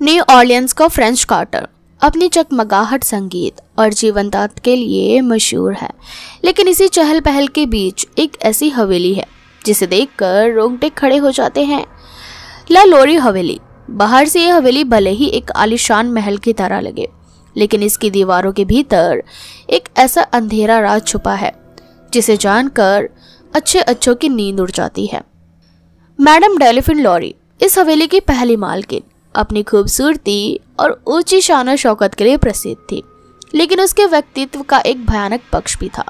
New Orleans का French quarter अपनी चकमगाहट, संगीत और जीवंतता के लिए मशहूर है, लेकिन इसी चहल पहल के बीच एक ऐसी हवेली है जिसे देखकर रोंगटे खड़े हो जाते हैं। ला लोरी हवेली। बाहर से यह हवेली भले ही एक आलीशान महल की तरह लगे, लेकिन इसकी दीवारों के भीतर एक ऐसा अंधेरा राज छुपा है जिसे जानकर अच्छों की नींद उड़ जाती है। मैडम डेल्फिन लॉरी इस हवेली की पहली मालकिन अपनी खूबसूरती और ऊंची शान शौकत के लिए प्रसिद्ध थी, लेकिन उसके व्यक्तित्व का एक भयानक पक्ष भी था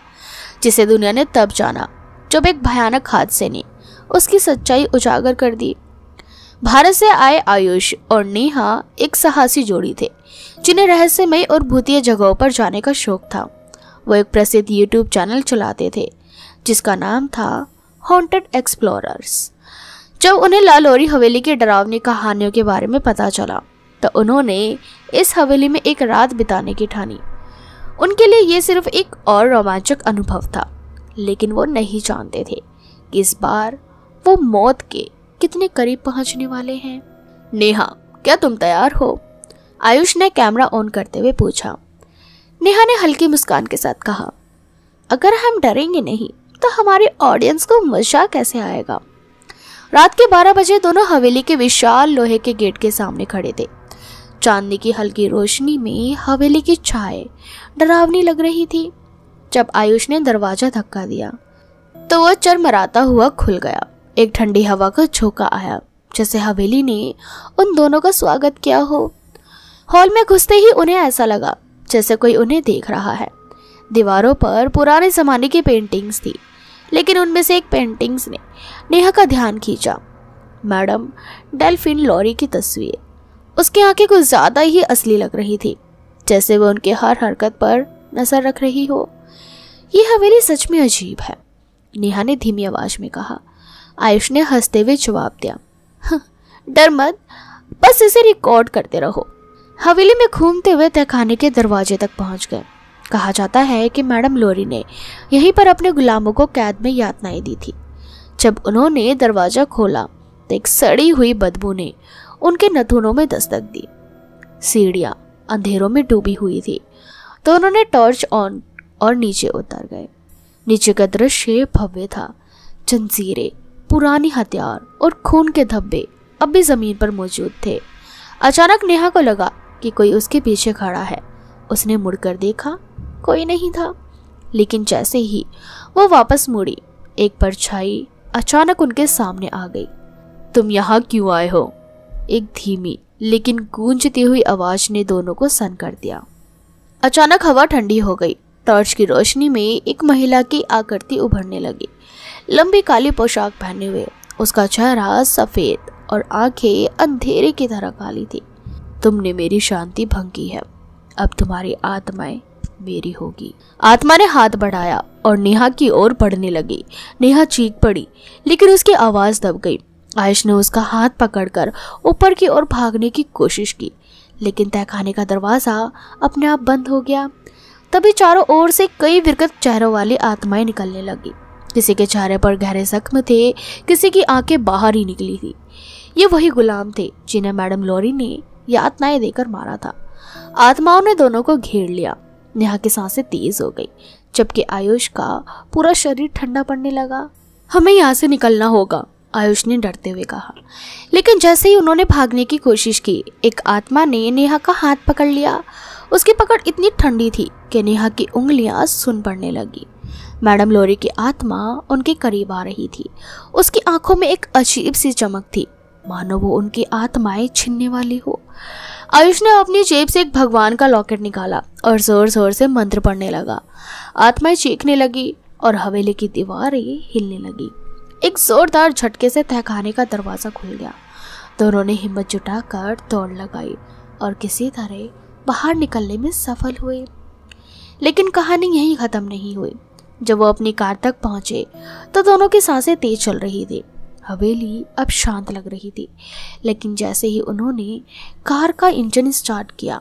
जिसे दुनिया ने तब जाना जब एक भयानक हादसे ने उसकी सच्चाई उजागर कर दी। भारत से आए आयुष और नेहा एक साहसी जोड़ी थे जिन्हें रहस्यमय और भूतिया जगहों पर जाने का शौक था। वो एक प्रसिद्ध यूट्यूब चैनल चलाते थे जिसका नाम था हॉन्टेड एक्सप्लोरर्स। जब उन्हें ला लोरी हवेली की डरावनी कहानियों के बारे में पता चला तो उन्होंने इस हवेली में एक रात बिताने की ठानी। उनके लिए ये सिर्फ एक और रोमांचक अनुभव था, लेकिन वो नहीं जानते थे कि इस बार वो मौत के कितने करीब पहुंचने वाले हैं। नेहा, क्या तुम तैयार हो? आयुष ने कैमरा ऑन करते हुए पूछा। नेहा ने हल्की मुस्कान के साथ कहा, अगर हम डरेंगे नहीं तो हमारे ऑडियंस को मजा कैसे आएगा। रात के 12 बजे दोनों हवेली के विशाल लोहे के गेट के सामने खड़े थे। चांदनी की हल्की रोशनी में हवेली की छाया डरावनी लग रही थी। जब आयुष ने दरवाजा धक्का दिया तो वह चरमराता हुआ खुल गया। एक ठंडी हवा का झोंका आया, जैसे हवेली ने उन दोनों का स्वागत किया हो। हॉल में घुसते ही उन्हें ऐसा लगा जैसे कोई उन्हें देख रहा है। दीवारों पर पुराने जमाने की पेंटिंग्स थी, लेकिन उनमें से एक पेंटिंग्स ने नेहा का ध्यान खींचा। मैडम डेल्फिन लॉरी की तस्वीर। उसकी आंखें कुछ ज्यादा ही असली लग रही थी, जैसे वो उनके हर हरकत पर नजर रख रही हो। ये हवेली सच में अजीब है, नेहा ने धीमी आवाज में कहा। आयुष ने हंसते हुए जवाब दिया, डर मत, बस इसे रिकॉर्ड करते रहो। हवेली में घूमते हुए तहखाने के दरवाजे तक पहुंच गए। कहा जाता है कि मैडम लोरी ने यहीं पर अपने गुलामों को कैद में यातनाएं दी थी। जब उन्होंने दरवाजा खोला तो एक सड़ी हुई बदबू ने उनके नथुनों में दस्तक दी। सीढ़ियां अंधेरों में डूबी हुई थी तो उन्होंने टॉर्च ऑन और नीचे उतर गए। नीचे का दृश्य भव्य था। जंजीरें, पुरानी हथियार और खून के धब्बे अब भी जमीन पर मौजूद थे। अचानक नेहा को लगा कि कोई उसके पीछे खड़ा है। उसने मुड़कर देखा, कोई नहीं था, लेकिन जैसे ही वो वापस मुड़ी एक परछाई अचानक उनके सामने आ गई। तुम यहाँ क्यों आए हो? एक धीमी लेकिन गूंजती हुई आवाज ने दोनों को सन्न कर दिया। अचानक हवा ठंडी हो गई। टॉर्च की रोशनी में एक महिला की आकृति उभरने लगी। लंबी काली पोशाक पहने हुए उसका चेहरा सफेद और आंखें अंधेरे की तरह काली थी। तुमने मेरी शांति भंग की है, अब तुम्हारी आत्माएं मेरी होगी। आत्मा ने हाथ बढ़ाया और नेहा की ओर बढ़ने लगी। नेहा चीख पड़ी, लेकिन उसकी आवाज दब गई। आयुष ने उसका हाथ पकड़कर ऊपर की ओर भागने की कोशिश की, लेकिन तहखाने का दरवाजा अपने आप बंद हो गया। तभी चारों ओर से कई विकृत चेहरों वाली आत्माएं निकलने लगी। किसी के चेहरे पर गहरे जख्म थे, किसी की आंखें बाहर ही निकली थी। ये वही गुलाम थे जिन्हें मैडम लोरी ने यातनाएं देकर मारा था। आत्माओं ने दोनों को घेर लिया। नेहा की सांसें तेज हो गई, जबकि आयुष का पूरा शरीर ठंडा पड़ने लगा। हमें यहाँ से निकलना होगा, आयुष ने डरते हुए कहा। लेकिन जैसे ही उन्होंने भागने की कोशिश की, एक आत्मा ने नेहा का हाथ पकड़ लिया। उसकी पकड़ इतनी ठंडी थी कि नेहा की उंगलियां सुन पड़ने लगी। मैडम लोरी की आत्मा उनके करीब आ रही थी। उसकी आंखों में एक अजीब सी चमक थी, मानो वो उनकी आत्माएं छीनने वाली हो। आयुष ने अपनी जेब से एक भगवान का लॉकेट निकाला और जोर जोर से मंत्र पढ़ने लगा। आत्माएं चीखने लगी और हवेली की दीवारें हिलने लगी। एक जोरदार झटके से तहखाने का दरवाजा खुल गया। दोनों ने हिम्मत जुटाकर दौड़ लगाई और किसी तरह बाहर निकलने में सफल हुए। लेकिन कहानी यहीं खत्म नहीं हुई। जब वो अपनी कार तक पहुंचे तो दोनों की सांसें तेज चल रही थी। हवेली अब शांत लग रही थी, लेकिन जैसे ही उन्होंने कार का इंजन स्टार्ट किया,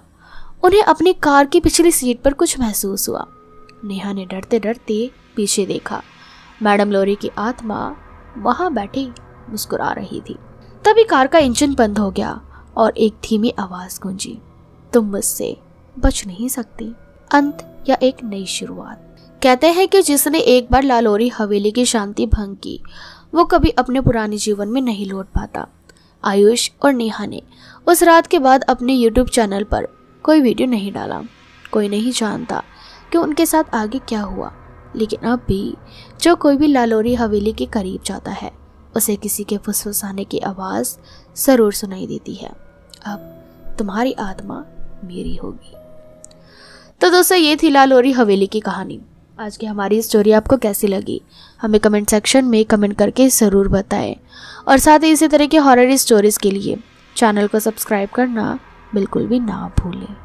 उन्हें अपनी कार की पिछली सीट पर कुछ महसूस हुआ। नेहा ने डरते डरते पीछे देखा। मैडम लोरी की आत्मा वहां बैठी मुस्कुरा रही थी। तभी कार का इंजन बंद हो गया और एक धीमी आवाज गूंजी, तुम मुझसे बच नहीं सकती। अंत या एक नई शुरुआत। कहते हैं कि जिसने एक बार लालौरी हवेली की शांति भंग की वो कभी अपने पुराने जीवन में नहीं लौट पाता। आयुष और नेहा ने उस रात के बाद अपने YouTube चैनल पर कोई वीडियो नहीं डाला। कोई नहीं जानता कि उनके साथ आगे क्या हुआ, लेकिन अब भी जो कोई भी लालौरी हवेली के करीब जाता है उसे किसी के फुसफुसाने की आवाज़ ज़रूर सुनाई देती है, अब तुम्हारी आत्मा मेरी होगी। तो दोस्तों, ये थी लालौरी हवेली की कहानी। आज की हमारी स्टोरी आपको कैसी लगी हमें कमेंट सेक्शन में कमेंट करके ज़रूर बताएं, और साथ ही इसी तरह के हॉरर स्टोरीज़ के लिए चैनल को सब्सक्राइब करना बिल्कुल भी ना भूलें।